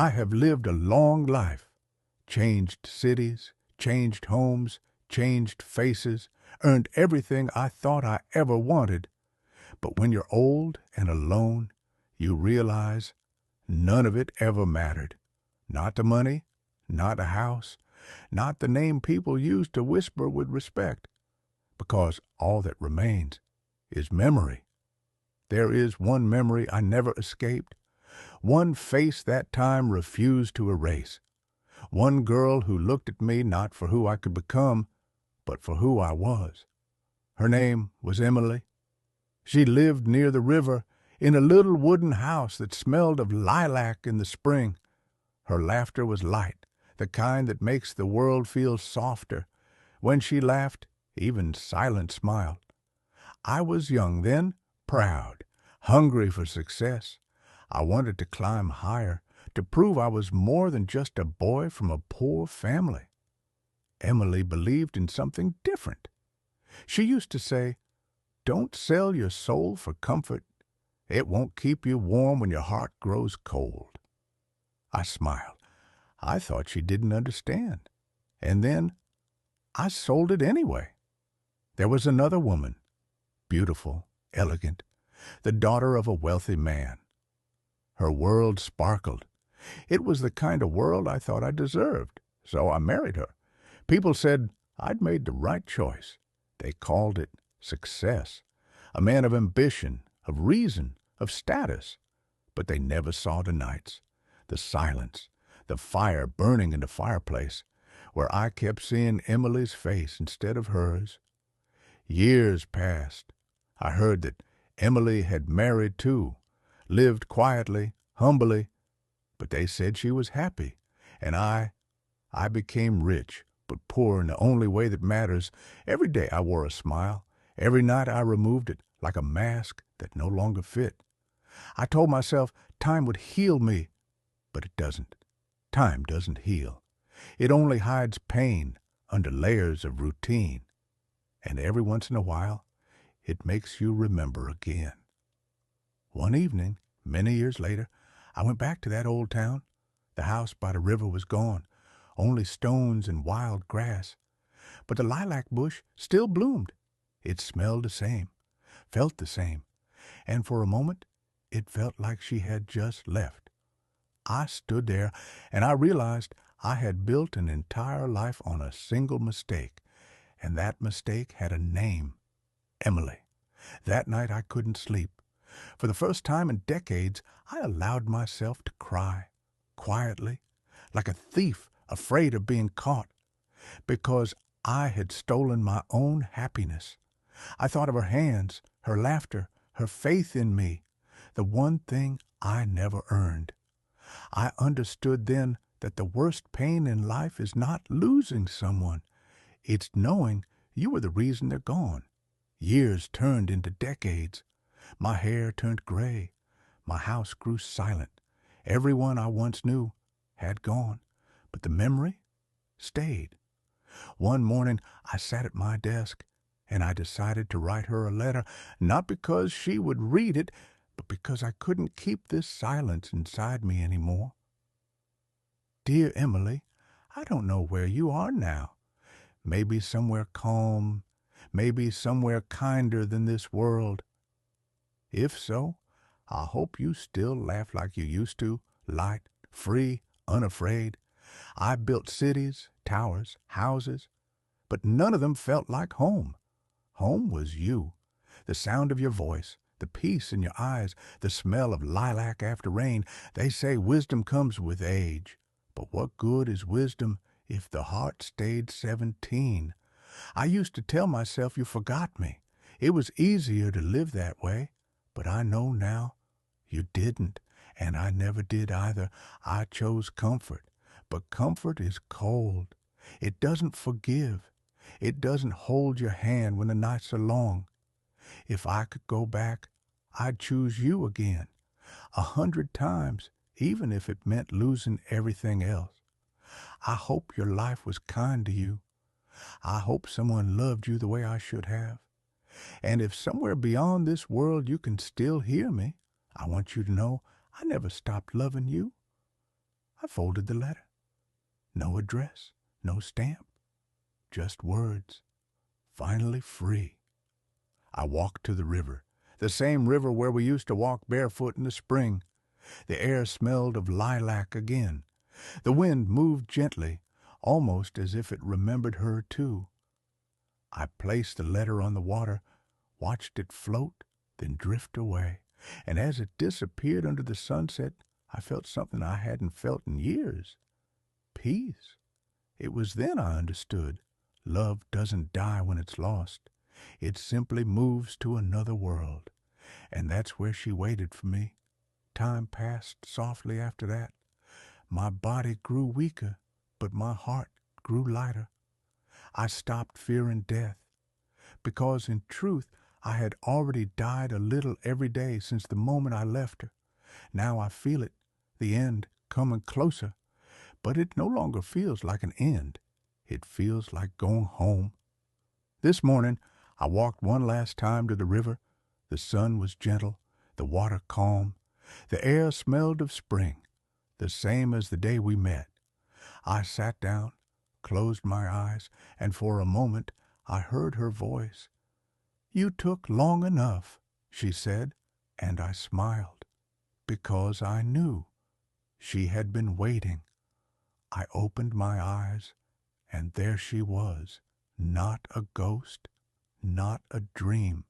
I have lived a long life, changed cities, changed homes, changed faces, earned everything I thought I ever wanted. But when you're old and alone, you realize none of it ever mattered. Not the money, not a house, not the name people used to whisper with respect, because all that remains is memory. There is one memory I never escaped, one face that time refused to erase, one girl who looked at me not for who I could become, but for who I was. Her name was Emily. She lived near the river in a little wooden house that smelled of lilac in the spring. Her laughter was light, the kind that makes the world feel softer. When she laughed, even silence smiled. I was young then, proud, hungry for success. I wanted to climb higher, to prove I was more than just a boy from a poor family. Emily believed in something different. She used to say, "Don't sell your soul for comfort. It won't keep you warm when your heart grows cold." I smiled. I thought she didn't understand. And then I sold it anyway. There was another woman, beautiful, elegant, the daughter of a wealthy man. Her world sparkled. It was the kind of world I thought I deserved, so I married her. People said I'd made the right choice. They called it success, a man of ambition, of reason, of status. But they never saw the nights, the silence, the fire burning in the fireplace, where I kept seeing Emily's face instead of hers. Years passed. I heard that Emily had married too, lived quietly, humbly, but they said she was happy, and I became rich, but poor in the only way that matters. Every day I wore a smile. Every night I removed it like a mask that no longer fit. I told myself time would heal me, but it doesn't. Time doesn't heal. It only hides pain under layers of routine. And every once in a while, it makes you remember again. One evening, many years later, I went back to that old town. The house by the river was gone, only stones and wild grass. But the lilac bush still bloomed. It smelled the same, felt the same, and for a moment it felt like she had just left. I stood there, and I realized I had built an entire life on a single mistake, and that mistake had a name, Emily. That night I couldn't sleep. For the first time in decades, I allowed myself to cry, quietly, like a thief afraid of being caught, because I had stolen my own happiness. I thought of her hands, her laughter, her faith in me, the one thing I never earned. I understood then that the worst pain in life is not losing someone. It's knowing you were the reason they're gone. Years turned into decades. My hair turned gray. My house grew silent. Everyone I once knew had gone, but the memory stayed. One morning I sat at my desk, and I decided to write her a letter, not because she would read it, but because I couldn't keep this silence inside me anymore. Dear Emily, I don't know where you are now. Maybe somewhere calm, maybe somewhere kinder than this world. If so, I hope you still laugh like you used to, light, free, unafraid. I built cities, towers, houses, but none of them felt like home. Home was you, the sound of your voice, the peace in your eyes, the smell of lilac after rain. They say wisdom comes with age, but what good is wisdom if the heart stayed 17? I used to tell myself you forgot me. It was easier to live that way, but I know now you didn't, and I never did either. I chose comfort, but comfort is cold. It doesn't forgive. It doesn't hold your hand when the nights are long. If I could go back, I'd choose you again, 100 times, even if it meant losing everything else. I hope your life was kind to you. I hope someone loved you the way I should have. And if somewhere beyond this world you can still hear me, I want you to know I never stopped loving you. I folded the letter. No address, no stamp, just words. Finally free. I walked to the river, the same river where we used to walk barefoot in the spring. The air smelled of lilac again. The wind moved gently, almost as if it remembered her too. I placed the letter on the water, watched it float, then drift away, and as it disappeared under the sunset, I felt something I hadn't felt in years. Peace. It was then I understood. Love doesn't die when it's lost. It simply moves to another world. And that's where she waited for me. Time passed softly after that. My body grew weaker, but my heart grew lighter. I stopped fearing death, because in truth I had already died a little every day since the moment I left her. Now I feel it, the end coming closer, but it no longer feels like an end. It feels like going home. This morning I walked one last time to the river. The sun was gentle, the water calm. The air smelled of spring, the same as the day we met. I sat down, closed my eyes, and for a moment I heard her voice. "You took long enough," she said, and I smiled, because I knew she had been waiting. I opened my eyes, and there she was, not a ghost, not a dream,